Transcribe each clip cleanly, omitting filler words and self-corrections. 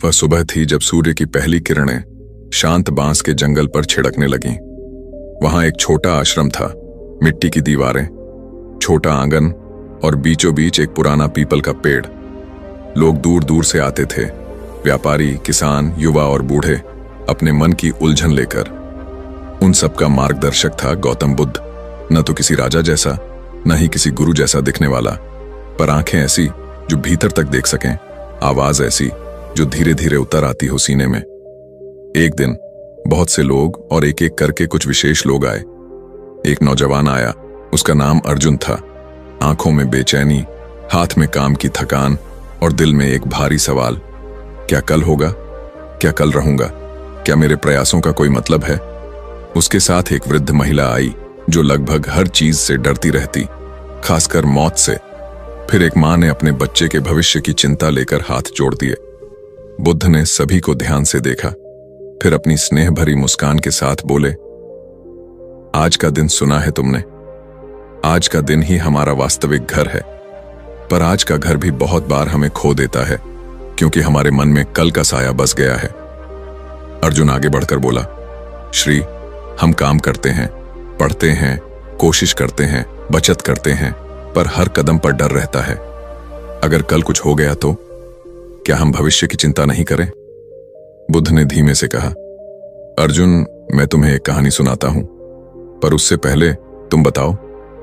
वह सुबह थी जब सूर्य की पहली किरणें शांत बांस के जंगल पर छिड़कने लगीं। वहां एक छोटा आश्रम था, मिट्टी की दीवारें, छोटा आंगन और बीचों बीच एक पुराना पीपल का पेड़। लोग दूर दूर से आते थे, व्यापारी, किसान, युवा और बूढ़े, अपने मन की उलझन लेकर। उन सबका मार्गदर्शक था गौतम बुद्ध, न तो किसी राजा जैसा, न ही किसी गुरु जैसा दिखने वाला, पर आंखें ऐसी जो भीतर तक देख सकें, आवाज ऐसी जो धीरे धीरे उतर आती हो सीने में। एक दिन बहुत से लोग और एक एक करके कुछ विशेष लोग आए। एक नौजवान आया, उसका नाम अर्जुन था। आंखों में बेचैनी, हाथ में काम की थकान और दिल में एक भारी सवाल, क्या कल होगा? क्या कल रहूंगा? क्या मेरे प्रयासों का कोई मतलब है? उसके साथ एक वृद्ध महिला आई जो लगभग हर चीज से डरती रहती, खासकर मौत से। फिर एक मां ने अपने बच्चे के भविष्य की चिंता लेकर हाथ जोड़ दिए। बुद्ध ने सभी को ध्यान से देखा, फिर अपनी स्नेह भरी मुस्कान के साथ बोले, आज का दिन सुना है तुमने? आज का दिन ही हमारा वास्तविक घर है, पर आज का घर भी बहुत बार हमें खो देता है क्योंकि हमारे मन में कल का साया बस गया है। अर्जुन आगे बढ़कर बोला, श्री, हम काम करते हैं, पढ़ते हैं, कोशिश करते हैं, बचत करते हैं, पर हर कदम पर डर रहता है। अगर कल कुछ हो गया तो क्या हम भविष्य की चिंता नहीं करें? बुद्ध ने धीमे से कहा, अर्जुन, मैं तुम्हें एक कहानी सुनाता हूं, पर उससे पहले तुम बताओ,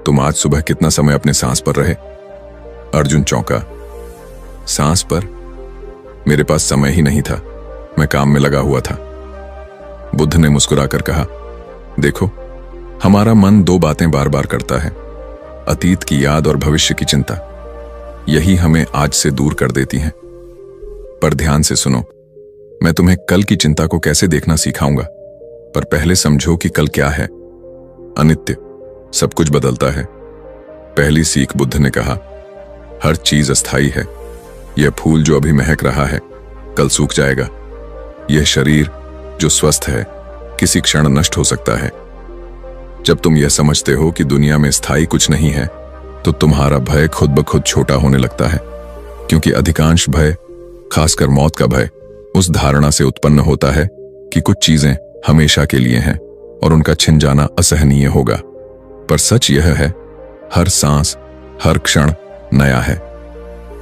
तुम आज सुबह कितना समय अपने सांस पर रहे? अर्जुन चौंका, सांस पर? मेरे पास समय ही नहीं था, मैं काम में लगा हुआ था। बुद्ध ने मुस्कुराकर कहा, देखो, हमारा मन दो बातें बार बार करता है, अतीत की याद और भविष्य की चिंता। यही हमें आज से दूर कर देती हैं। पर ध्यान से सुनो, मैं तुम्हें कल की चिंता को कैसे देखना सिखाऊंगा, पर पहले समझो कि कल क्या है। अनित्य, सब कुछ बदलता है। पहली सीख बुद्ध ने कहा, हर चीज अस्थायी है। यह फूल जो अभी महक रहा है कल सूख जाएगा। यह शरीर जो स्वस्थ है किसी क्षण नष्ट हो सकता है। जब तुम यह समझते हो कि दुनिया में स्थायी कुछ नहीं है, तो तुम्हारा भय खुद ब खुद छोटा होने लगता है, क्योंकि अधिकांश भय, खासकर मौत का भय, उस धारणा से उत्पन्न होता है कि कुछ चीजें हमेशा के लिए हैं और उनका छिन जाना असहनीय होगा। पर सच यह है, हर सांस, हर क्षण नया है।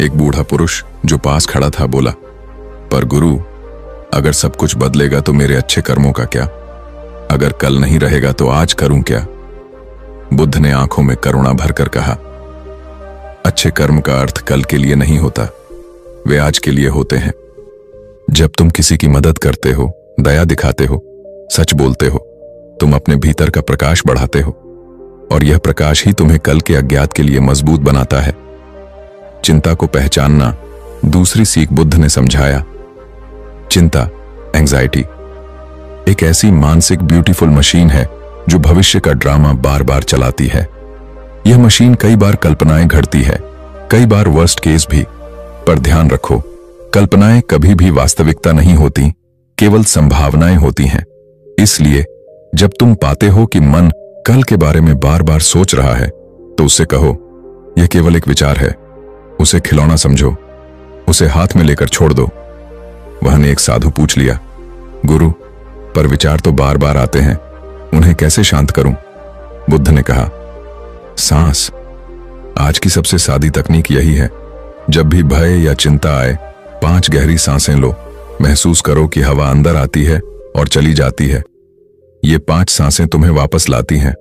एक बूढ़ा पुरुष जो पास खड़ा था बोला, पर गुरु, अगर सब कुछ बदलेगा तो मेरे अच्छे कर्मों का क्या? अगर कल नहीं रहेगा तो आज करूं क्या? बुद्ध ने आंखों में करुणा भरकर कहा, अच्छे कर्म का अर्थ कल के लिए नहीं होता, वे आज के लिए होते हैं। जब तुम किसी की मदद करते हो, दया दिखाते हो, सच बोलते हो, तुम अपने भीतर का प्रकाश बढ़ाते हो, और यह प्रकाश ही तुम्हें कल के अज्ञात के लिए मजबूत बनाता है। चिंता को पहचानना दूसरी सीख बुद्ध ने समझाया। चिंता, एंजाइटी, एक ऐसी मानसिक ब्यूटीफुल मशीन है जो भविष्य का ड्रामा बार बार चलाती है। यह मशीन कई बार कल्पनाएं घड़ती है, कई बार वर्स्ट केस भी। पर ध्यान रखो, कल्पनाएं कभी भी वास्तविकता नहीं होती, केवल संभावनाएं होती हैं। इसलिए जब तुम पाते हो कि मन कल के बारे में बार बार सोच रहा है, तो उससे कहो, यह केवल एक विचार है, उसे खिलौना समझो, उसे हाथ में लेकर छोड़ दो। वह ने एक साधु पूछ लिया, गुरु, पर विचार तो बार बार आते हैं, उन्हें कैसे शांत करूं? बुद्ध ने कहा, सांस। आज की सबसे सादी तकनीक यही है। जब भी भय या चिंता आए, 5 गहरी सांसें लो। महसूस करो कि हवा अंदर आती है और चली जाती है। ये 5 सांसें तुम्हें वापस लाती हैं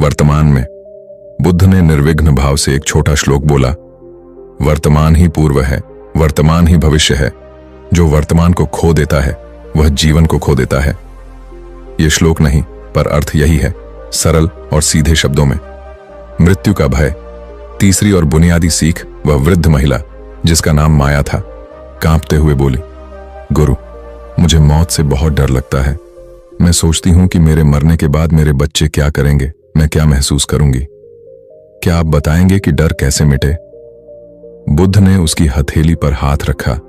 वर्तमान में। बुद्ध ने निर्विघ्न भाव से एक छोटा श्लोक बोला, वर्तमान ही पूर्व है, वर्तमान ही भविष्य है। जो वर्तमान को खो देता है वह जीवन को खो देता है। यह श्लोक नहीं, पर अर्थ यही है, सरल और सीधे शब्दों में। मृत्यु का भय। तीसरी और बुनियादी सीख वह वृद्ध महिला जिसका नाम माया था, कांपते हुए बोली, गुरु, मुझे मौत से बहुत डर लगता है। मैं सोचती हूं कि मेरे मरने के बाद मेरे बच्चे क्या करेंगे, मैं क्या महसूस करूंगी। क्या आप बताएंगे कि डर कैसे मिटे? बुद्ध ने उसकी हथेली पर हाथ रखा।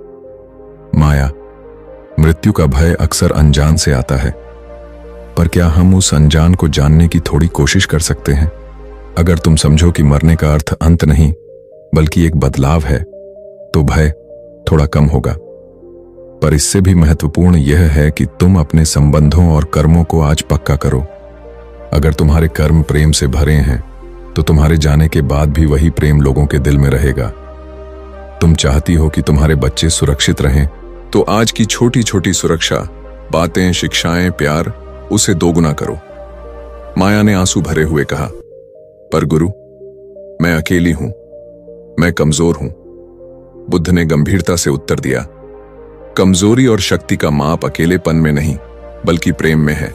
माया, मृत्यु का भय अक्सर अनजान से आता है, पर क्या हम उस अनजान को जानने की थोड़ी कोशिश कर सकते हैं? अगर तुम समझो कि मरने का अर्थ अंत नहीं बल्कि एक बदलाव है, तो भय थोड़ा कम होगा। पर इससे भी महत्वपूर्ण यह है कि तुम अपने संबंधों और कर्मों को आज पक्का करो। अगर तुम्हारे कर्म प्रेम से भरे हैं तो तुम्हारे जाने के बाद भी वही प्रेम लोगों के दिल में रहेगा। तुम चाहती हो कि तुम्हारे बच्चे सुरक्षित रहें, तो आज की छोटी छोटी सुरक्षा, बातें, शिक्षाएं, प्यार, उसे दोगुना करो। माया ने आंसू भरे हुए कहा, पर गुरु, मैं अकेली हूं, मैं कमजोर हूं। बुद्ध ने गंभीरता से उत्तर दिया, कमजोरी और शक्ति का माप अकेलेपन में नहीं बल्कि प्रेम में है।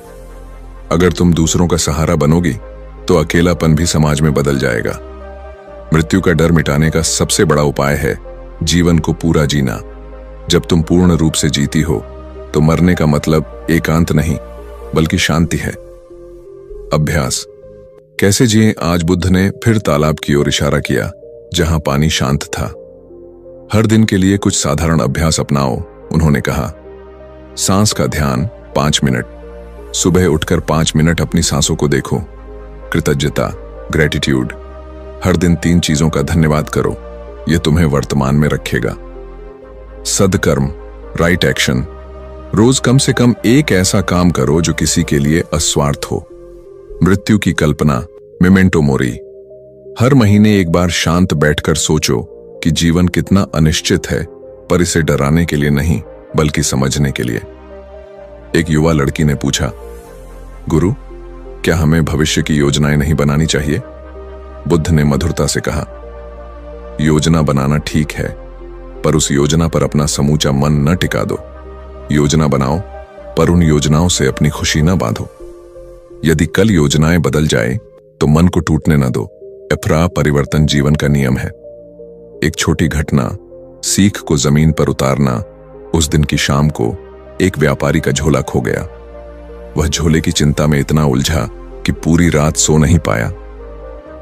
अगर तुम दूसरों का सहारा बनोगी तो अकेलापन भी समाज में बदल जाएगा। मृत्यु का डर मिटाने का सबसे बड़ा उपाय है जीवन को पूरा जीना। जब तुम पूर्ण रूप से जीती हो तो मरने का मतलब एकांत नहीं बल्कि शांति है। अभ्यास कैसे जिए? आज बुद्ध ने फिर तालाब की ओर इशारा किया जहां पानी शांत था। हर दिन के लिए कुछ साधारण अभ्यास अपनाओ, उन्होंने कहा। सांस का ध्यान 5 मिनट, सुबह उठकर 5 मिनट अपनी सांसों को देखो। कृतज्ञता, ग्रेटिट्यूड, हर दिन 3 चीजों का धन्यवाद करो, यह तुम्हें वर्तमान में रखेगा। सद्कर्म, राइट एक्शन, रोज कम से कम एक ऐसा काम करो जो किसी के लिए अस्वार्थ हो। मृत्यु की कल्पना, मेमेंटो मोरी, हर महीने एक बार शांत बैठकर सोचो कि जीवन कितना अनिश्चित है, पर इसे डराने के लिए नहीं बल्कि समझने के लिए। एक युवा लड़की ने पूछा, गुरु, क्या हमें भविष्य की योजनाएं नहीं बनानी चाहिए? बुद्ध ने मधुरता से कहा, योजना बनाना ठीक है, पर उस योजना पर अपना समूचा मन न टिका दो। योजना बनाओ, पर उन योजनाओं से अपनी खुशी न बांधो। यदि कल योजनाएं बदल जाए तो मन को टूटने न दो। अप्रा परिवर्तन जीवन का नियम है। एक छोटी घटना, सीख को जमीन पर उतारना। उस दिन की शाम को एक व्यापारी का झोला खो गया। वह झोले की चिंता में इतना उलझा कि पूरी रात सो नहीं पाया।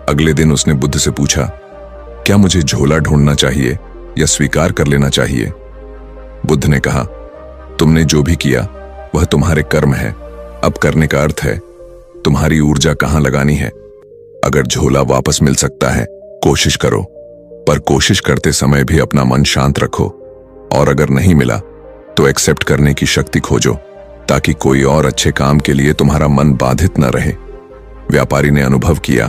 अगले दिन उसने बुद्ध से पूछा, क्या मुझे झोला ढूंढना चाहिए या स्वीकार कर लेना चाहिए? बुद्ध ने कहा, तुमने जो भी किया वह तुम्हारे कर्म है। अब करने का अर्थ है तुम्हारी ऊर्जा कहां लगानी है। अगर झोला वापस मिल सकता है कोशिश करो, पर कोशिश करते समय भी अपना मन शांत रखो। और अगर नहीं मिला तो एक्सेप्ट करने की शक्ति खोजो, ताकि कोई और अच्छे काम के लिए तुम्हारा मन बाधित न रहे। व्यापारी ने अनुभव किया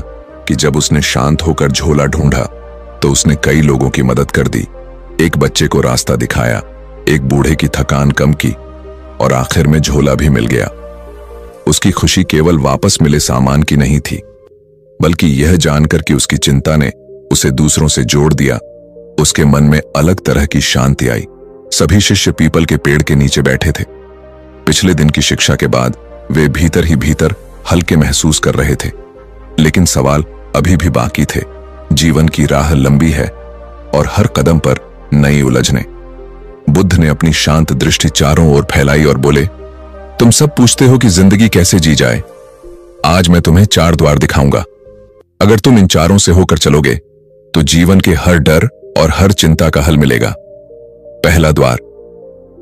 कि जब उसने शांत होकर झोला ढूंढा तो उसने कई लोगों की मदद कर दी। एक बच्चे को रास्ता दिखाया, एक बूढ़े की थकान कम की, और आखिर में झोला भी मिल गया। उसकी खुशी केवल वापस मिले सामान की नहीं थी, बल्कि यह जानकर कि उसकी चिंता ने उसे दूसरों से जोड़ दिया। उसके मन में अलग तरह की शांति आई। सभी शिष्य पीपल के पेड़ के नीचे बैठे थे। पिछले दिन की शिक्षा के बाद वे भीतर ही भीतर हल्के महसूस कर रहे थे, लेकिन सवाल अभी भी बाकी थे। जीवन की राह लंबी है और हर कदम पर नई उलझने। बुद्ध ने अपनी शांत दृष्टि चारों ओर फैलाई और बोले, तुम सब पूछते हो कि जिंदगी कैसे जी जाए। आज मैं तुम्हें 4 द्वार दिखाऊंगा। अगर तुम इन चारों से होकर चलोगे तो जीवन के हर डर और हर चिंता का हल मिलेगा। पहला द्वार,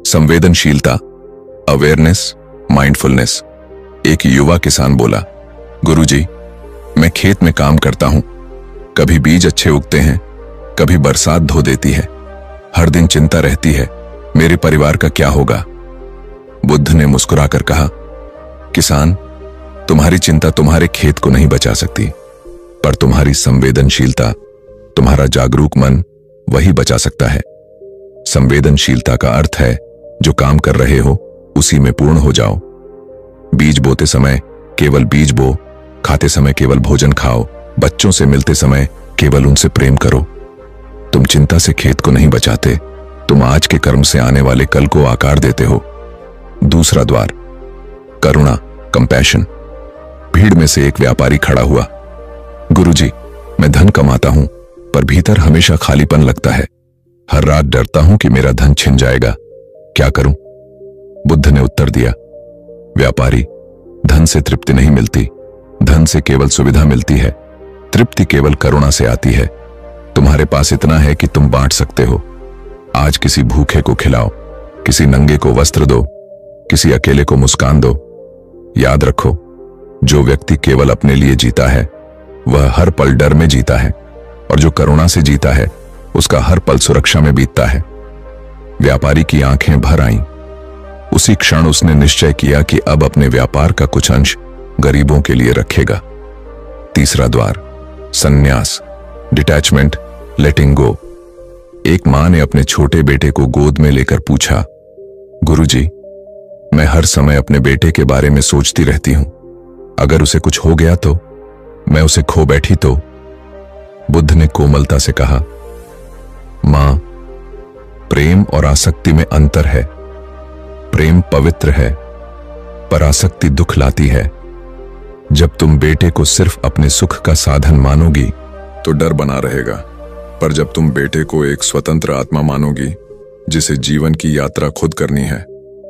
संवेदनशीलता, अवेयरनेस, माइंडफुलनेस। एक युवा किसान बोला, गुरुजी, मैं खेत में काम करता हूं। कभी बीज अच्छे उगते हैं, कभी बरसात धो देती है। हर दिन चिंता रहती है, मेरे परिवार का क्या होगा। बुद्ध ने मुस्कुराकर कहा, किसान, तुम्हारी चिंता तुम्हारे खेत को नहीं बचा सकती, पर तुम्हारी संवेदनशीलता, तुम्हारा जागरूक मन वही बचा सकता है। संवेदनशीलता का अर्थ है जो काम कर रहे हो उसी में पूर्ण हो जाओ। बीज बोते समय केवल बीज बो, खाते समय केवल भोजन खाओ, बच्चों से मिलते समय केवल उनसे प्रेम करो। तुम चिंता से खेत को नहीं बचाते, तुम आज के कर्म से आने वाले कल को आकार देते हो। दूसरा द्वार, करुणा, कंपैशन। भीड़ में से एक व्यापारी खड़ा हुआ, गुरुजी, मैं धन कमाता हूं, पर भीतर हमेशा खालीपन लगता है। हर रात डरता हूं कि मेरा धन छिन जाएगा, क्या करूं? बुद्ध ने उत्तर दिया, व्यापारी, धन से तृप्ति नहीं मिलती, धन से केवल सुविधा मिलती है। तृप्ति केवल करुणा से आती है। तुम्हारे पास इतना है कि तुम बांट सकते हो। आज किसी भूखे को खिलाओ, किसी नंगे को वस्त्र दो, किसी अकेले को मुस्कान दो। याद रखो, जो व्यक्ति केवल अपने लिए जीता है वह हर पल डर में जीता है, और जो करुणा से जीता है उसका हर पल सुरक्षा में बीतता है। व्यापारी की आंखें भर आईं। उसी क्षण उसने निश्चय किया कि अब अपने व्यापार का कुछ अंश गरीबों के लिए रखेगा। तीसरा द्वार, संन्यास, डिटैचमेंट, लेटिंग गो। एक मां ने अपने छोटे बेटे को गोद में लेकर पूछा, गुरुजी, मैं हर समय अपने बेटे के बारे में सोचती रहती हूं, अगर उसे कुछ हो गया तो, मैं उसे खो बैठी तो। बुद्ध ने कोमलता से कहा, मां, प्रेम और आसक्ति में अंतर है। प्रेम पवित्र है, पर आसक्ति दुख लाती है। जब तुम बेटे को सिर्फ अपने सुख का साधन मानोगी तो डर बना रहेगा, पर जब तुम बेटे को एक स्वतंत्र आत्मा मानोगी जिसे जीवन की यात्रा खुद करनी है,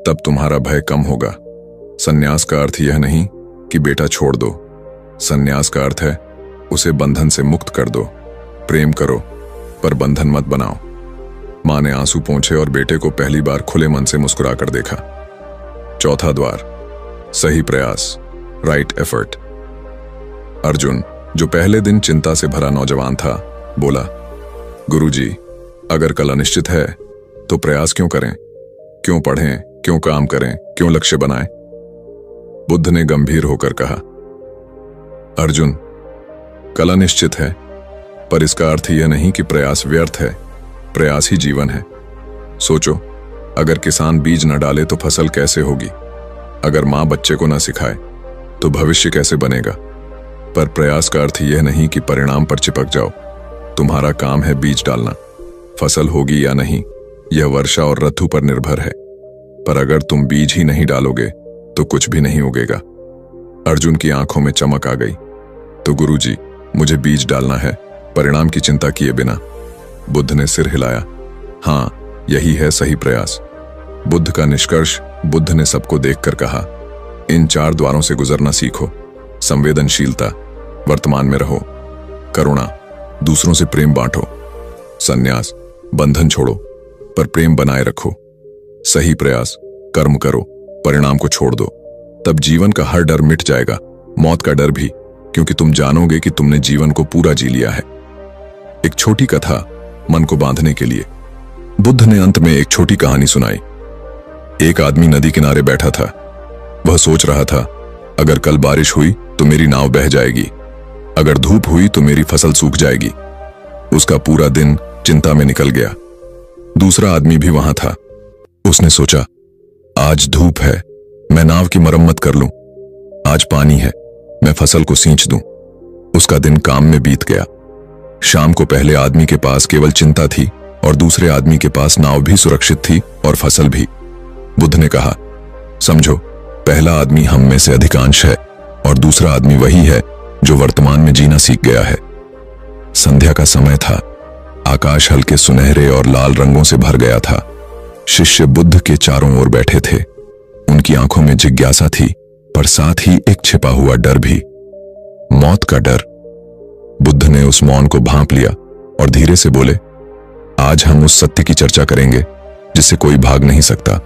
तब तुम्हारा भय कम होगा। संन्यास का अर्थ यह नहीं कि बेटा छोड़ दो। संन्यास का अर्थ है उसे बंधन से मुक्त कर दो। प्रेम करो, पर बंधन मत बनाओ। मां ने आंसू पोंछे और बेटे को पहली बार खुले मन से मुस्कुराकर देखा। चौथा द्वार, सही प्रयास, राइट एफर्ट। अर्जुन, जो पहले दिन चिंता से भरा नौजवान था, बोला, गुरुजी, अगर कल अनिश्चित है तो प्रयास क्यों करें? क्यों पढ़ें? क्यों काम करें? क्यों लक्ष्य बनाएं? बुद्ध ने गंभीर होकर कहा, अर्जुन, कल अनिश्चित है, पर इसका अर्थ यह नहीं कि प्रयास व्यर्थ है। प्रयास ही जीवन है। सोचो, अगर किसान बीज न डाले तो फसल कैसे होगी? अगर मां बच्चे को न सिखाए तो भविष्य कैसे बनेगा? पर प्रयास का अर्थ यह नहीं कि परिणाम पर चिपक जाओ। तुम्हारा काम है बीज डालना। फसल होगी या नहीं, यह वर्षा और ऋतु पर निर्भर है। पर अगर तुम बीज ही नहीं डालोगे तो कुछ भी नहीं उगेगा। अर्जुन की आंखों में चमक आ गई। तो गुरुजी, मुझे बीज डालना है, परिणाम की चिंता किए बिना। बुद्ध ने सिर हिलाया। हां, यही है सही प्रयास। बुद्ध का निष्कर्ष बुद्ध ने सबको देखकर कहा, इन 4 द्वारों से गुजरना सीखो। संवेदनशीलता, वर्तमान में रहो। करुणा, दूसरों से प्रेम बांटो। संन्यास, बंधन छोड़ो पर प्रेम बनाए रखो। सही प्रयास, कर्म करो, परिणाम को छोड़ दो। तब जीवन का हर डर मिट जाएगा, मौत का डर भी, क्योंकि तुम जानोगे कि तुमने जीवन को पूरा जी लिया है। एक छोटी कथा मन को बांधने के लिए। बुद्ध ने अंत में एक छोटी कहानी सुनाई। एक आदमी नदी किनारे बैठा था। वह सोच रहा था, अगर कल बारिश हुई तो मेरी नाव बह जाएगी, अगर धूप हुई तो मेरी फसल सूख जाएगी। उसका पूरा दिन चिंता में निकल गया। दूसरा आदमी भी वहां था। उसने सोचा, आज धूप है, मैं नाव की मरम्मत कर लूं। आज पानी है, मैं फसल को सींच दूं। उसका दिन काम में बीत गया। शाम को पहले आदमी के पास केवल चिंता थी और दूसरे आदमी के पास नाव भी सुरक्षित थी और फसल भी। बुद्ध ने कहा, समझो, पहला आदमी हम में से अधिकांश है और दूसरा आदमी वही है जो वर्तमान में जीना सीख गया है। संध्या का समय था। आकाश हल्के सुनहरे और लाल रंगों से भर गया था। शिष्य बुद्ध के चारों ओर बैठे थे। उनकी आंखों में जिज्ञासा थी, पर साथ ही एक छिपा हुआ डर भी, मौत का डर। बुद्ध ने उस मौन को भांप लिया और धीरे से बोले, आज हम उस सत्य की चर्चा करेंगे जिससे कोई भाग नहीं सकता,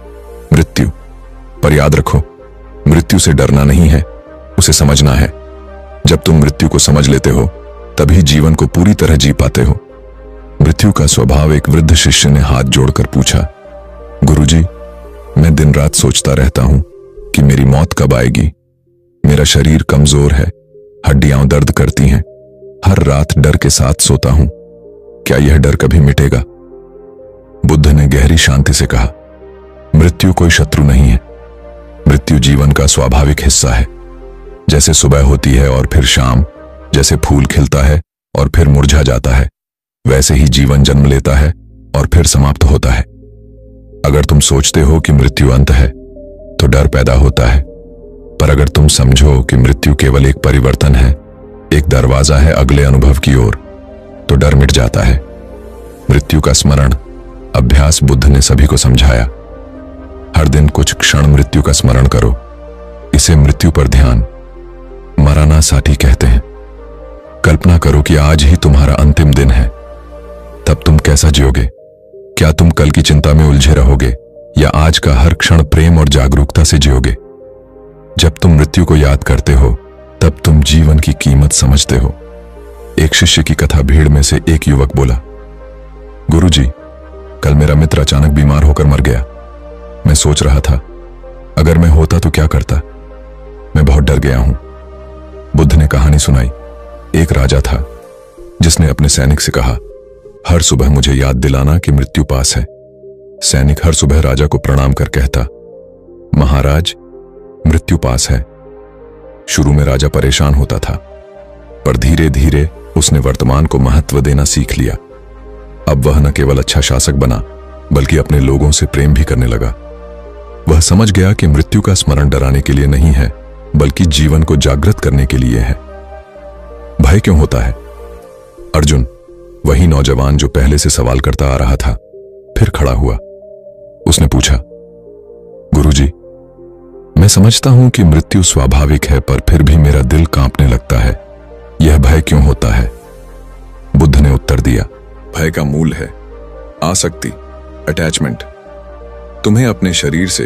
मृत्यु। पर याद रखो, मृत्यु से डरना नहीं है, उसे समझना है। जब तुम मृत्यु को समझ लेते हो तभी जीवन को पूरी तरह जी पाते हो। मृत्यु का स्वभाव। एक वृद्ध शिष्य ने हाथ जोड़कर पूछा, गुरुजी, मैं दिन रात सोचता रहता हूं कि मेरी मौत कब आएगी। मेरा शरीर कमजोर है, हड्डियां दर्द करती हैं, हर रात डर के साथ सोता हूं। क्या यह डर कभी मिटेगा? बुद्ध ने गहरी शांति से कहा, मृत्यु कोई शत्रु नहीं है। मृत्यु जीवन का स्वाभाविक हिस्सा है। जैसे सुबह होती है और फिर शाम, जैसे फूल खिलता है और फिर मुरझा जाता है, वैसे ही जीवन जन्म लेता है और फिर समाप्त होता है। अगर तुम सोचते हो कि मृत्यु अंत है तो डर पैदा होता है, पर अगर तुम समझो कि मृत्यु केवल एक परिवर्तन है, एक दरवाजा है अगले अनुभव की ओर, तो डर मिट जाता है। मृत्यु का स्मरण, अभ्यास बुद्ध ने सभी को समझाया। हर दिन कुछ क्षण मृत्यु का स्मरण करो। इसे मृत्यु पर ध्यान, मराना साठी कहते हैं। कल्पना करो कि आज ही तुम्हारा अंतिम दिन है। तब तुम कैसा जियोगे? क्या तुम कल की चिंता में उलझे रहोगे या आज का हर क्षण प्रेम और जागरूकता से जियोगे? जब तुम मृत्यु को याद करते हो तब तुम जीवन की कीमत समझते हो। एक शिष्य की कथा। भीड़ में से एक युवक बोला, गुरुजी, कल मेरा मित्र अचानक बीमार होकर मर गया। मैं सोच रहा था अगर मैं होता तो क्या करता? मैं बहुत डर गया हूं। बुद्ध ने कहानी सुनाई। एक राजा था जिसने अपने सैनिक से कहा, हर सुबह मुझे याद दिलाना कि मृत्यु पास है। सैनिक हर सुबह राजा को प्रणाम कर कहता, महाराज, मृत्यु पास है। शुरू में राजा परेशान होता था, पर धीरे धीरे उसने वर्तमान को महत्व देना सीख लिया। अब वह न केवल अच्छा शासक बना, बल्कि अपने लोगों से प्रेम भी करने लगा। वह समझ गया कि मृत्यु का स्मरण डराने के लिए नहीं है, बल्कि जीवन को जागृत करने के लिए है। भय क्यों होता है? अर्जुन, वही नौजवान जो पहले से सवाल करता आ रहा था, फिर खड़ा हुआ। उसने पूछा, गुरुजी, मैं समझता हूं कि मृत्यु स्वाभाविक है, पर फिर भी मेरा दिल कांपने लगता है। यह भय क्यों होता है? बुद्ध ने उत्तर दिया, भय का मूल है आसक्ति, अटैचमेंट। तुम्हें अपने शरीर से,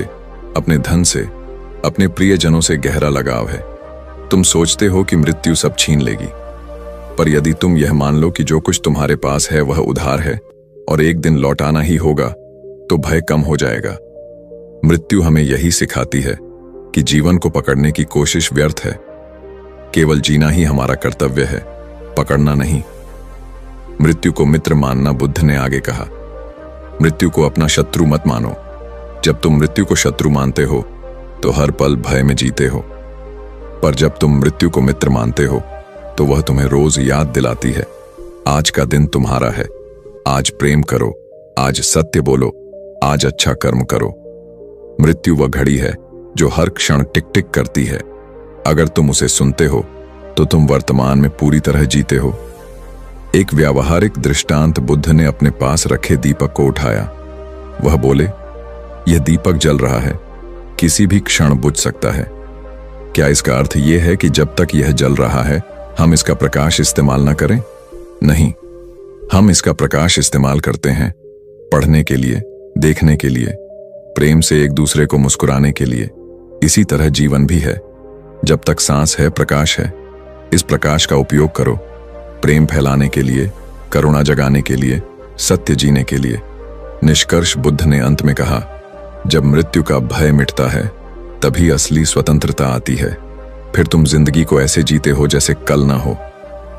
अपने धन से, अपने प्रियजनों से गहरा लगाव है। तुम सोचते हो कि मृत्यु सब छीन लेगी, पर यदि तुम यह मान लो कि जो कुछ तुम्हारे पास है वह उधार है और एक दिन लौटाना ही होगा, तो भय कम हो जाएगा। मृत्यु हमें यही सिखाती है कि जीवन को पकड़ने की कोशिश व्यर्थ है। केवल जीना ही हमारा कर्तव्य है, पकड़ना नहीं। मृत्यु को मित्र मानना, बुद्ध ने आगे कहा। मृत्यु को अपना शत्रु मत मानो। जब तुम मृत्यु को शत्रु मानते हो तो हर पल भय में जीते हो, पर जब तुम मृत्यु को मित्र मानते हो तो वह तुम्हें रोज याद दिलाती है, आज का दिन तुम्हारा है। आज प्रेम करो, आज सत्य बोलो, आज अच्छा कर्म करो। मृत्यु वह घड़ी है जो हर क्षण टिक टिक करती है। अगर तुम उसे सुनते हो तो तुम वर्तमान में पूरी तरह जीते हो। एक व्यावहारिक दृष्टांत बुद्ध ने अपने पास रखे दीपक को उठाया। वह बोले, यह दीपक जल रहा है, किसी भी क्षण बुझ सकता है। क्या इसका अर्थ यह है कि जब तक यह जल रहा है हम इसका प्रकाश इस्तेमाल न करें? नहीं, हम इसका प्रकाश इस्तेमाल करते हैं पढ़ने के लिए, देखने के लिए, प्रेम से एक दूसरे को मुस्कुराने के लिए। इसी तरह जीवन भी है। जब तक सांस है, प्रकाश है। इस प्रकाश का उपयोग करो, प्रेम फैलाने के लिए, करुणा जगाने के लिए, सत्य जीने के लिए। निष्कर्ष, बुद्ध ने अंत में कहा, जब मृत्यु का भय मिटता है तभी असली स्वतंत्रता आती है। फिर तुम जिंदगी को ऐसे जीते हो जैसे कल ना हो।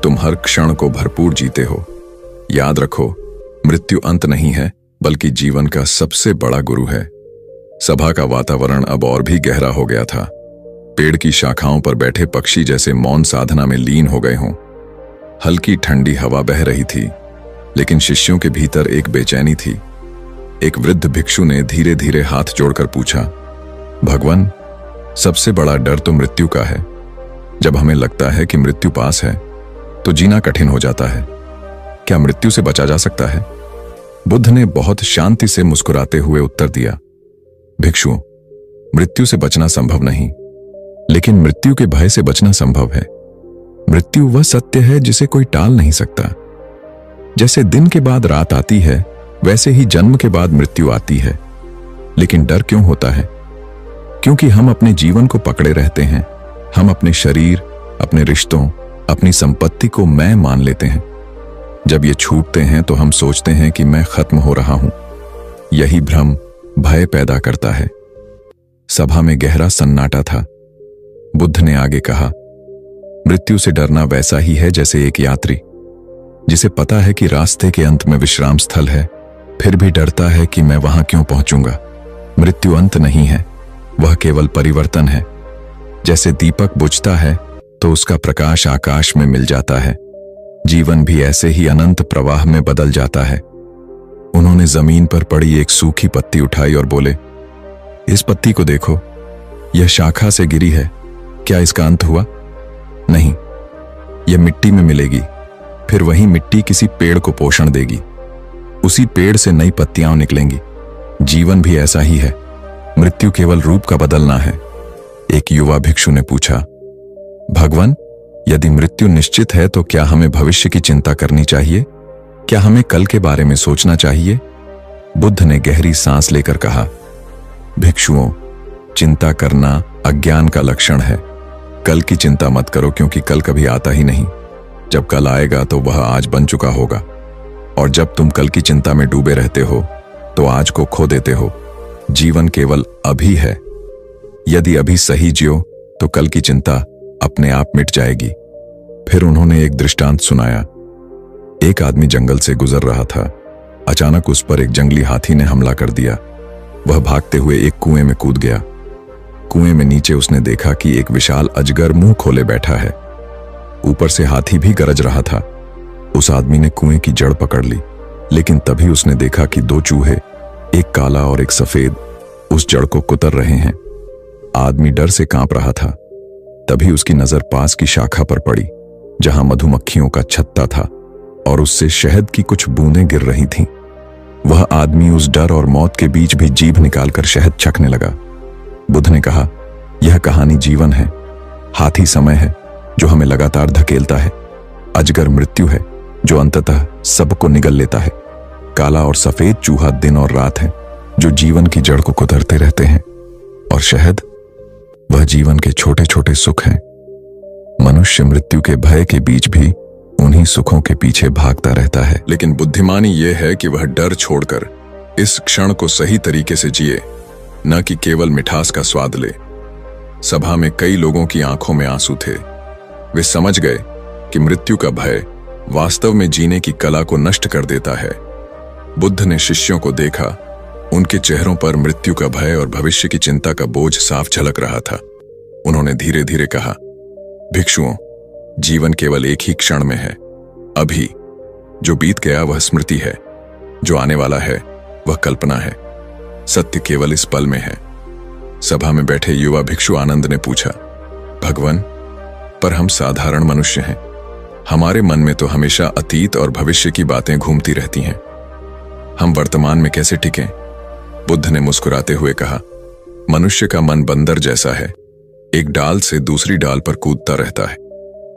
तुम हर क्षण को भरपूर जीते हो। याद रखो, मृत्यु अंत नहीं है, बल्कि जीवन का सबसे बड़ा गुरु है। सभा का वातावरण अब और भी गहरा हो गया था। पेड़ की शाखाओं पर बैठे पक्षी जैसे मौन साधना में लीन हो गए हों। हल्की ठंडी हवा बह रही थी, लेकिन शिष्यों के भीतर एक बेचैनी थी। एक वृद्ध भिक्षु ने धीरे धीरे हाथ जोड़कर पूछा, भगवान, सबसे बड़ा डर तो मृत्यु का है। जब हमें लगता है कि मृत्यु पास है तो जीना कठिन हो जाता है। क्या मृत्यु से बचा जा सकता है? बुद्ध ने बहुत शांति से मुस्कुराते हुए उत्तर दिया, भिक्षु, मृत्यु से बचना संभव नहीं, लेकिन मृत्यु के भय से बचना संभव है। मृत्यु वह सत्य है जिसे कोई टाल नहीं सकता। जैसे दिन के बाद रात आती है, वैसे ही जन्म के बाद मृत्यु आती है। लेकिन डर क्यों होता है? क्योंकि हम अपने जीवन को पकड़े रहते हैं। हम अपने शरीर, अपने रिश्तों, अपनी संपत्ति को मैं मान लेते हैं। जब ये छूटते हैं तो हम सोचते हैं कि मैं खत्म हो रहा हूं। यही भ्रम भय पैदा करता है। सभा में गहरा सन्नाटा था। बुद्ध ने आगे कहा, मृत्यु से डरना वैसा ही है जैसे एक यात्री जिसे पता है कि रास्ते के अंत में विश्राम स्थल है, फिर भी डरता है कि मैं वहां क्यों पहुंचूंगा। मृत्यु अंत नहीं है, वह केवल परिवर्तन है। जैसे दीपक बुझता है तो उसका प्रकाश आकाश में मिल जाता है, जीवन भी ऐसे ही अनंत प्रवाह में बदल जाता है। उन्होंने जमीन पर पड़ी एक सूखी पत्ती उठाई और बोले, इस पत्ती को देखो, यह शाखा से गिरी है। क्या इसका अंत हुआ? नहीं, यह मिट्टी में मिलेगी, फिर वही मिट्टी किसी पेड़ को पोषण देगी, उसी पेड़ से नई पत्तियां निकलेंगी। जीवन भी ऐसा ही है, मृत्यु केवल रूप का बदलना है। एक युवा भिक्षु ने पूछा, भगवान, यदि मृत्यु निश्चित है तो क्या हमें भविष्य की चिंता करनी चाहिए? क्या हमें कल के बारे में सोचना चाहिए? बुद्ध ने गहरी सांस लेकर कहा, भिक्षुओं, चिंता करना अज्ञान का लक्षण है। कल की चिंता मत करो, क्योंकि कल कभी आता ही नहीं। जब कल आएगा तो वह आज बन चुका होगा, और जब तुम कल की चिंता में डूबे रहते हो तो आज को खो देते हो। जीवन केवल अभी है, यदि अभी सही जियो तो कल की चिंता अपने आप मिट जाएगी। फिर उन्होंने एक दृष्टांत सुनाया। एक आदमी जंगल से गुजर रहा था। अचानक उस पर एक जंगली हाथी ने हमला कर दिया। वह भागते हुए एक कुएं में कूद गया। कुएं में नीचे उसने देखा कि एक विशाल अजगर मुंह खोले बैठा है। ऊपर से हाथी भी गरज रहा था। उस आदमी ने कुएं की जड़ पकड़ ली, लेकिन तभी उसने देखा कि दो चूहे, एक काला और एक सफेद, उस जड़ को कुतर रहे हैं। आदमी डर से कांप रहा था। तभी उसकी नजर पास की शाखा पर पड़ी, जहां मधुमक्खियों का छत्ता था और उससे शहद की कुछ बूंदें गिर रही थीं। वह आदमी उस डर और मौत के बीच भी जीभ निकालकर शहद चखने लगा। बुद्ध ने कहा, यह कहानी जीवन है। हाथी समय है जो हमें लगातार धकेलता है। अजगर मृत्यु है जो अंततः सबको निगल लेता है। काला और सफेद चूहा दिन और रात है जो जीवन की जड़ को कुतरते रहते हैं। और शहद, वह जीवन के छोटे छोटे सुख हैं। मनुष्य मृत्यु के भय के बीच भी उन्हीं सुखों के पीछे भागता रहता है। लेकिन बुद्धिमानी यह है कि वह डर छोड़कर इस क्षण को सही तरीके से जिए, न कि केवल मिठास का स्वाद ले। सभा में कई लोगों की आंखों में आंसू थे। वे समझ गए कि मृत्यु का भय वास्तव में जीने की कला को नष्ट कर देता है। बुद्ध ने शिष्यों को देखा। उनके चेहरों पर मृत्यु का भय और भविष्य की चिंता का बोझ साफ झलक रहा था। उन्होंने धीरे धीरे कहा, भिक्षुओं, जीवन केवल एक ही क्षण में है। अभी जो बीत गया वह स्मृति है, जो आने वाला है वह कल्पना है। सत्य केवल इस पल में है। सभा में बैठे युवा भिक्षु आनंद ने पूछा, भगवान, पर हम साधारण मनुष्य हैं। हमारे मन में तो हमेशा अतीत और भविष्य की बातें घूमती रहती हैं। हम वर्तमान में कैसे टिकें? बुद्ध ने मुस्कुराते हुए कहा, मनुष्य का मन बंदर जैसा है, एक डाल से दूसरी डाल पर कूदता रहता है।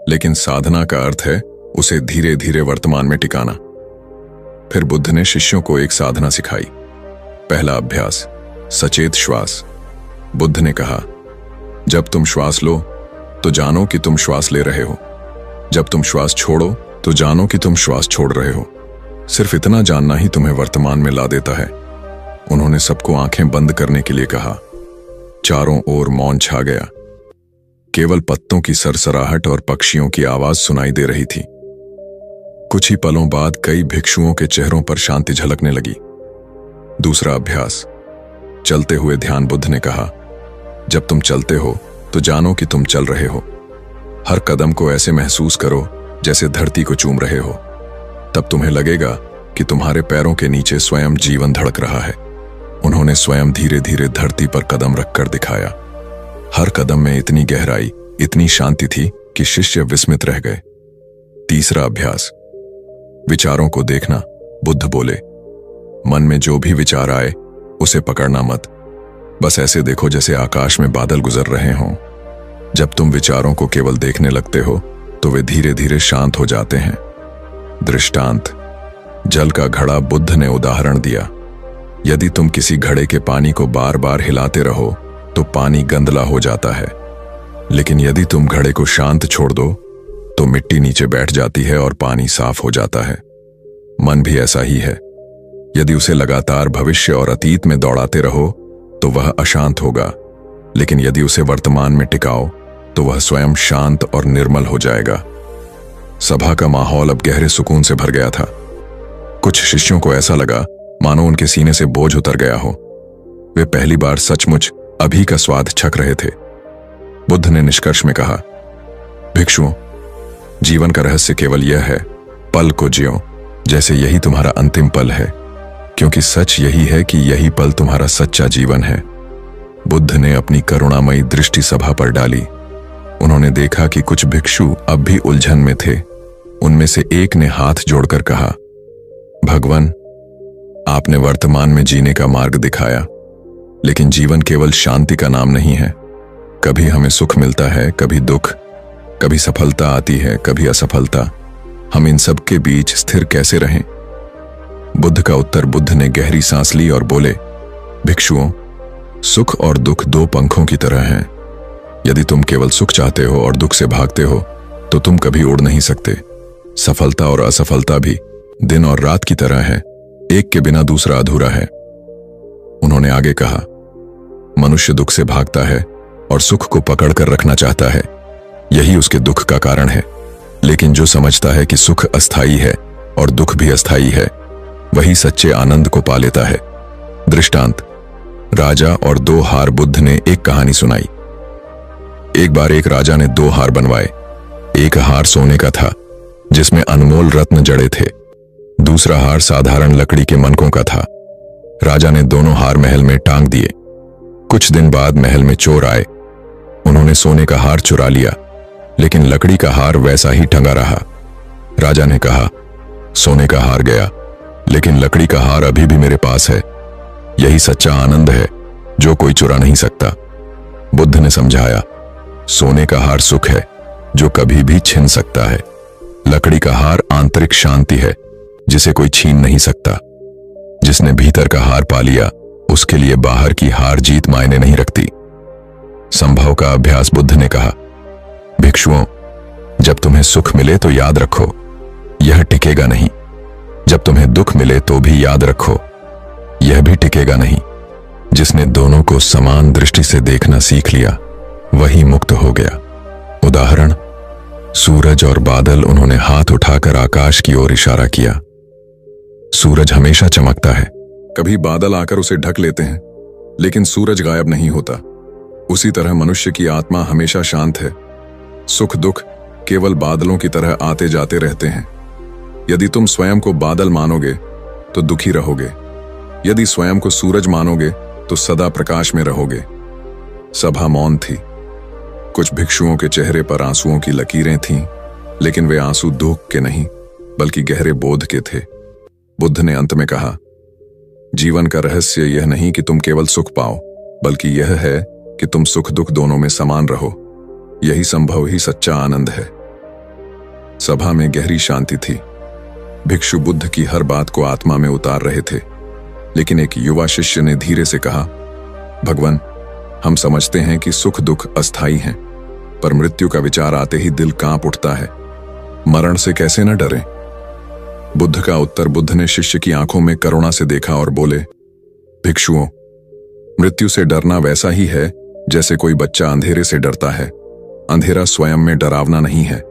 लेकिन साधना का अर्थ है उसे धीरे धीरे वर्तमान में टिकाना। फिर बुद्ध ने शिष्यों को एक साधना सिखाई। पहला अभ्यास, सचेत श्वास। बुद्ध ने कहा, जब तुम श्वास लो तो जानो कि तुम श्वास ले रहे हो। जब तुम श्वास छोड़ो तो जानो कि तुम श्वास छोड़ रहे हो। सिर्फ इतना जानना ही तुम्हें वर्तमान में ला देता है। उन्होंने सबको आंखें बंद करने के लिए कहा। चारों ओर मौन छा गया। केवल पत्तों की सरसराहट और पक्षियों की आवाज सुनाई दे रही थी। कुछ ही पलों बाद कई भिक्षुओं के चेहरों पर शांति झलकने लगी। दूसरा अभ्यास, चलते हुए ध्यान। बुद्ध ने कहा, जब तुम चलते हो तो जानो कि तुम चल रहे हो। हर कदम को ऐसे महसूस करो जैसे धरती को चूम रहे हो। तब तुम्हें लगेगा कि तुम्हारे पैरों के नीचे स्वयं जीवन धड़क रहा है। उन्होंने स्वयं धीरे धीरे धरती पर कदम रखकर दिखाया। हर कदम में इतनी गहराई, इतनी शांति थी कि शिष्य विस्मित रह गए। तीसरा अभ्यास, विचारों को देखना। बुद्ध बोले, मन में जो भी विचार आए उसे पकड़ना मत। बस ऐसे देखो जैसे आकाश में बादल गुजर रहे हों। जब तुम विचारों को केवल देखने लगते हो तो वे धीरे धीरे शांत हो जाते हैं। दृष्टांत, जल का घड़ा। बुद्ध ने उदाहरण दिया। यदि तुम किसी घड़े के पानी को बार बार हिलाते रहो तो पानी गंदला हो जाता है। लेकिन यदि तुम घड़े को शांत छोड़ दो तो मिट्टी नीचे बैठ जाती है और पानी साफ हो जाता है। मन भी ऐसा ही है। यदि उसे लगातार भविष्य और अतीत में दौड़ाते रहो तो वह अशांत होगा, लेकिन यदि उसे वर्तमान में टिकाओ तो वह स्वयं शांत और निर्मल हो जाएगा। सभा का माहौल अब गहरे सुकून से भर गया था। कुछ शिष्यों को ऐसा लगा मानो उनके सीने से बोझ उतर गया हो। वे पहली बार सचमुच अभी का स्वाद छक रहे थे। बुद्ध ने निष्कर्ष में कहा, भिक्षुओं, जीवन का रहस्य केवल यह है, पल को जियो जैसे यही तुम्हारा अंतिम पल है, क्योंकि सच यही है कि यही पल तुम्हारा सच्चा जीवन है। बुद्ध ने अपनी करुणामयी दृष्टि सभा पर डाली। उन्होंने देखा कि कुछ भिक्षु अब भी उलझन में थे। उनमें से एक ने हाथ जोड़कर कहा, भगवान, आपने वर्तमान में जीने का मार्ग दिखाया, लेकिन जीवन केवल शांति का नाम नहीं है। कभी हमें सुख मिलता है, कभी दुख, कभी सफलता आती है, कभी असफलता। हम इन सब के बीच स्थिर कैसे रहें? बुद्ध का उत्तर। बुद्ध ने गहरी सांस ली और बोले, भिक्षुओं, सुख और दुख दो पंखों की तरह हैं। यदि तुम केवल सुख चाहते हो और दुख से भागते हो तो तुम कभी उड़ नहीं सकते। सफलता और असफलता भी दिन और रात की तरह है, एक के बिना दूसरा अधूरा है। उन्होंने आगे कहा, मनुष्य दुख से भागता है और सुख को पकड़कर रखना चाहता है। यही उसके दुख का कारण है। लेकिन जो समझता है कि सुख अस्थायी है और दुख भी अस्थायी है, वही सच्चे आनंद को पा लेता है। दृष्टांत, राजा और दो हार। बुद्ध ने एक कहानी सुनाई। एक बार एक राजा ने दो हार बनवाए। एक हार सोने का था जिसमें अनमोल रत्न जड़े थे। दूसरा हार साधारण लकड़ी के मनकों का था। राजा ने दोनों हार महल में टांग दिए। कुछ दिन बाद महल में चोर आए। उन्होंने सोने का हार चुरा लिया, लेकिन लकड़ी का हार वैसा ही टंगा रहा। राजा ने कहा, सोने का हार गया, लेकिन लकड़ी का हार अभी भी मेरे पास है। यही सच्चा आनंद है जो कोई चुरा नहीं सकता। बुद्ध ने समझाया, सोने का हार सुख है जो कभी भी छिन सकता है। लकड़ी का हार आंतरिक शांति है जिसे कोई छीन नहीं सकता। जिसने भीतर का हार पा लिया, उसके लिए बाहर की हार जीत मायने नहीं रखती। संभव का अभ्यास। बुद्ध ने कहा, भिक्षुओं, जब तुम्हें सुख मिले तो याद रखो, यह टिकेगा नहीं। जब तुम्हें दुख मिले तो भी याद रखो, यह भी टिकेगा नहीं। जिसने दोनों को समान दृष्टि से देखना सीख लिया, वही मुक्त हो गया। उदाहरण, सूरज और बादल। उन्होंने हाथ उठाकर आकाश की ओर इशारा किया। सूरज हमेशा चमकता है। कभी बादल आकर उसे ढक लेते हैं, लेकिन सूरज गायब नहीं होता। उसी तरह मनुष्य की आत्मा हमेशा शांत है। सुख दुख केवल बादलों की तरह आते जाते रहते हैं। यदि तुम स्वयं को बादल मानोगे तो दुखी रहोगे। यदि स्वयं को सूरज मानोगे तो सदा प्रकाश में रहोगे। सभा मौन थी। कुछ भिक्षुओं के चेहरे पर आंसुओं की लकीरें थीं, लेकिन वे आंसू दुख के नहीं बल्कि गहरे बोध के थे। बुद्ध ने अंत में कहा, जीवन का रहस्य यह नहीं कि तुम केवल सुख पाओ, बल्कि यह है कि तुम सुख दुख दोनों में समान रहो। यही संभव ही सच्चा आनंद है। सभा में गहरी शांति थी। भिक्षु बुद्ध की हर बात को आत्मा में उतार रहे थे। लेकिन एक युवा शिष्य ने धीरे से कहा, भगवान, हम समझते हैं कि सुख दुख अस्थायी हैं, पर मृत्यु का विचार आते ही दिल कांप उठता है। मरण से कैसे न डरें? बुद्ध का उत्तर। बुद्ध ने शिष्य की आंखों में करुणा से देखा और बोले, भिक्षुओं, मृत्यु से डरना वैसा ही है जैसे कोई बच्चा अंधेरे से डरता है। अंधेरा स्वयं में डरावना नहीं है,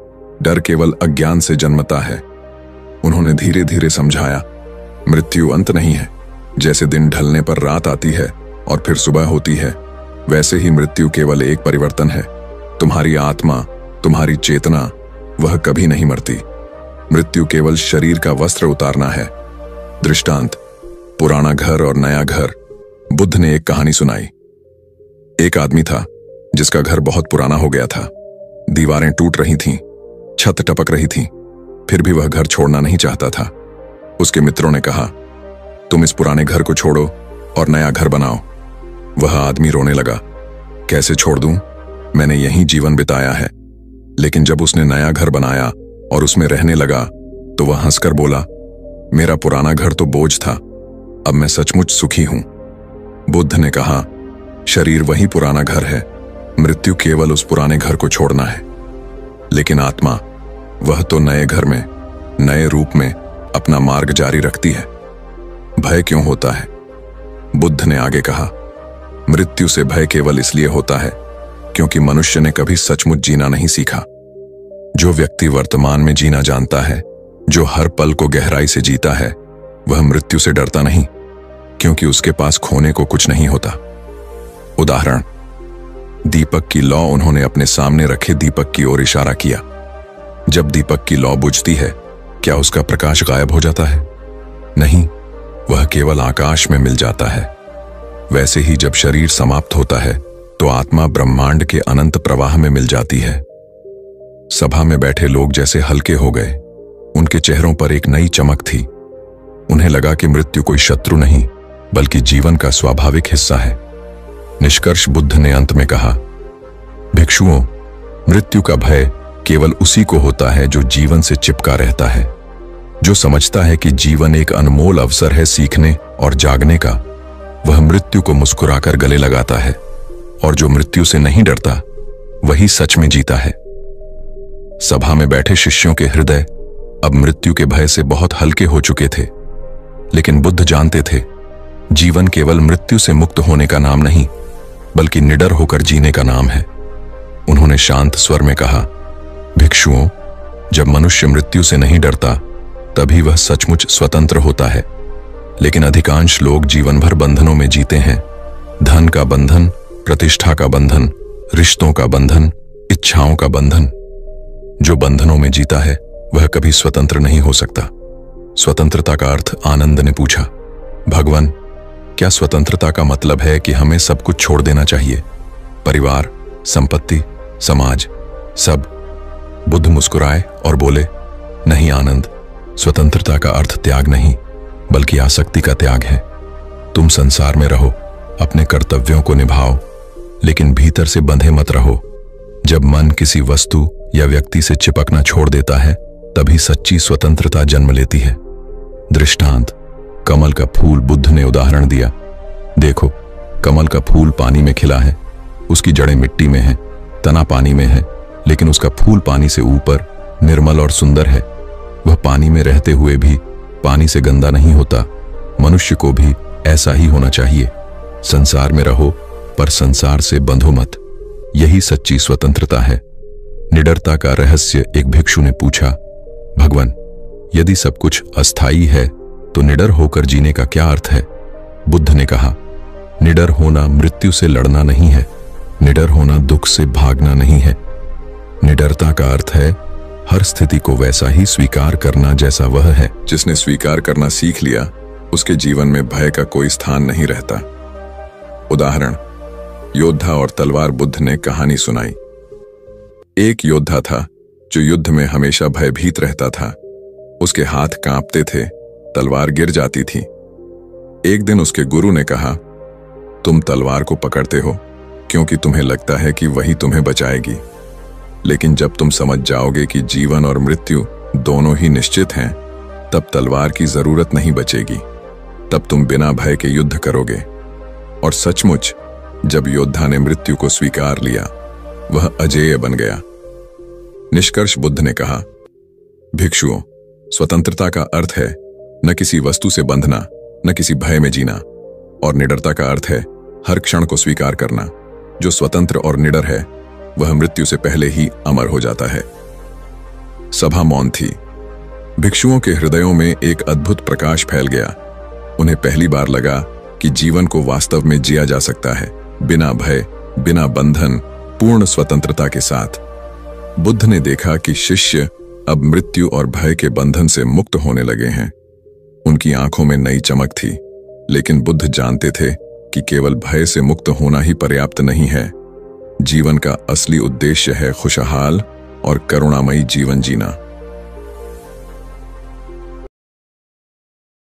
डर केवल अज्ञान से जन्मता है। उन्होंने धीरे धीरे समझाया, मृत्यु अंत नहीं है। जैसे दिन ढलने पर रात आती है और फिर सुबह होती है, वैसे ही मृत्यु केवल एक परिवर्तन है। तुम्हारी आत्मा, तुम्हारी चेतना, वह कभी नहीं मरती। मृत्यु केवल शरीर का वस्त्र उतारना है। दृष्टांत, पुराना घर और नया घर। बुद्ध ने एक कहानी सुनाई। एक आदमी था जिसका घर बहुत पुराना हो गया था। दीवारें टूट रही थीं, छत टपक रही थी, फिर भी वह घर छोड़ना नहीं चाहता था। उसके मित्रों ने कहा, तुम इस पुराने घर को छोड़ो और नया घर बनाओ। वह आदमी रोने लगा, कैसे छोड़ दूं? मैंने यहीं जीवन बिताया है। लेकिन जब उसने नया घर बनाया और उसमें रहने लगा तो वह हंसकर बोला, मेरा पुराना घर तो बोझ था, अब मैं सचमुच सुखी हूं। बुद्ध ने कहा, शरीर वही पुराना घर है, मृत्यु केवल उस पुराने घर को छोड़ना है। लेकिन आत्मा, वह तो नए घर में, नए रूप में अपना मार्ग जारी रखती है। भय क्यों होता है? बुद्ध ने आगे कहा, मृत्यु से भय केवल इसलिए होता है क्योंकि मनुष्य ने कभी सचमुच जीना नहीं सीखा। जो व्यक्ति वर्तमान में जीना जानता है, जो हर पल को गहराई से जीता है, वह मृत्यु से डरता नहीं, क्योंकि उसके पास खोने को कुछ नहीं होता। उदाहरण, दीपक की लौ। उन्होंने अपने सामने रखे दीपक की ओर इशारा किया। जब दीपक की लौ बुझती है, क्या उसका प्रकाश गायब हो जाता है? नहीं, वह केवल आकाश में मिल जाता है। वैसे ही जब शरीर समाप्त होता है तो आत्मा ब्रह्मांड के अनंत प्रवाह में मिल जाती है। सभा में बैठे लोग जैसे हल्के हो गए। उनके चेहरों पर एक नई चमक थी। उन्हें लगा कि मृत्यु कोई शत्रु नहीं, बल्कि जीवन का स्वाभाविक हिस्सा है। निष्कर्ष, बुद्ध ने अंत में कहा, भिक्षुओं, मृत्यु का भय केवल उसी को होता है जो जीवन से चिपका रहता है, जो समझता है कि जीवन एक अनमोल अवसर है सीखने और जागने का। वह मृत्यु को मुस्कुराकर गले लगाता है, और जो मृत्यु से नहीं डरता, वही सच में जीता है। सभा में बैठे शिष्यों के हृदय अब मृत्यु के भय से बहुत हल्के हो चुके थे। लेकिन बुद्ध जानते थे, जीवन केवल मृत्यु से मुक्त होने का नाम नहीं, बल्कि निडर होकर जीने का नाम है। उन्होंने शांत स्वर में कहा, भिक्षुओं, जब मनुष्य मृत्यु से नहीं डरता तभी वह सचमुच स्वतंत्र होता है। लेकिन अधिकांश लोग जीवन भर बंधनों में जीते हैं। धन का बंधन, प्रतिष्ठा का बंधन, रिश्तों का बंधन, इच्छाओं का बंधन। जो बंधनों में जीता है वह कभी स्वतंत्र नहीं हो सकता। स्वतंत्रता का अर्थ आनंद ने पूछा। भगवान, क्या स्वतंत्रता का मतलब है कि हमें सब कुछ छोड़ देना चाहिए? परिवार, संपत्ति, समाज, सब? बुद्ध मुस्कुराए और बोले, नहीं आनंद, स्वतंत्रता का अर्थ त्याग नहीं बल्कि आसक्ति का त्याग है। तुम संसार में रहो, अपने कर्तव्यों को निभाओ, लेकिन भीतर से बंधे मत रहो। जब मन किसी वस्तु या व्यक्ति से चिपकना छोड़ देता है तभी सच्ची स्वतंत्रता जन्म लेती है। दृष्टांत, कमल का फूल। बुद्ध ने उदाहरण दिया, देखो, कमल का फूल पानी में खिला है, उसकी जड़ें मिट्टी में हैं, तना पानी में है, लेकिन उसका फूल पानी से ऊपर निर्मल और सुंदर है। वह पानी में रहते हुए भी पानी से गंदा नहीं होता। मनुष्य को भी ऐसा ही होना चाहिए। संसार में रहो पर संसार से बंधो मत। यही सच्ची स्वतंत्रता है। निडरता का रहस्य एक भिक्षु ने पूछा, भगवान, यदि सब कुछ अस्थायी है तो निडर होकर जीने का क्या अर्थ है? बुद्ध ने कहा, निडर होना मृत्यु से लड़ना नहीं है, निडर होना दुख से भागना नहीं है। निडरता का अर्थ है हर स्थिति को वैसा ही स्वीकार करना जैसा वह है। जिसने स्वीकार करना सीख लिया उसके जीवन में भय का कोई स्थान नहीं रहता। उदाहरण, योद्धा और तलवार। बुद्ध ने कहानी सुनाई। एक योद्धा था जो युद्ध में हमेशा भयभीत रहता था। उसके हाथ कांपते थे, तलवार गिर जाती थी। एक दिन उसके गुरु ने कहा, तुम तलवार को पकड़ते हो क्योंकि तुम्हें लगता है कि वही तुम्हें बचाएगी, लेकिन जब तुम समझ जाओगे कि जीवन और मृत्यु दोनों ही निश्चित हैं, तब तलवार की जरूरत नहीं बचेगी। तब तुम बिना भय के युद्ध करोगे। और सचमुच जब योद्धा ने मृत्यु को स्वीकार लिया, वह अजेय बन गया। निष्कर्ष, बुद्ध ने कहा, भिक्षुओं, स्वतंत्रता का अर्थ है न किसी वस्तु से बंधना, न किसी भय में जीना। और निडरता का अर्थ है हर क्षण को स्वीकार करना। जो स्वतंत्र और निडर है वह मृत्यु से पहले ही अमर हो जाता है। सभा मौन थी। भिक्षुओं के हृदयों में एक अद्भुत प्रकाश फैल गया। उन्हें पहली बार लगा कि जीवन को वास्तव में जिया जा सकता है, बिना भय, बिना बंधन, पूर्ण स्वतंत्रता के साथ। बुद्ध ने देखा कि शिष्य अब मृत्यु और भय के बंधन से मुक्त होने लगे हैं। उनकी आंखों में नई चमक थी, लेकिन बुद्ध जानते थे कि केवल भय से मुक्त होना ही पर्याप्त नहीं है। जीवन का असली उद्देश्य है खुशहाल और करुणामयी जीवन जीना।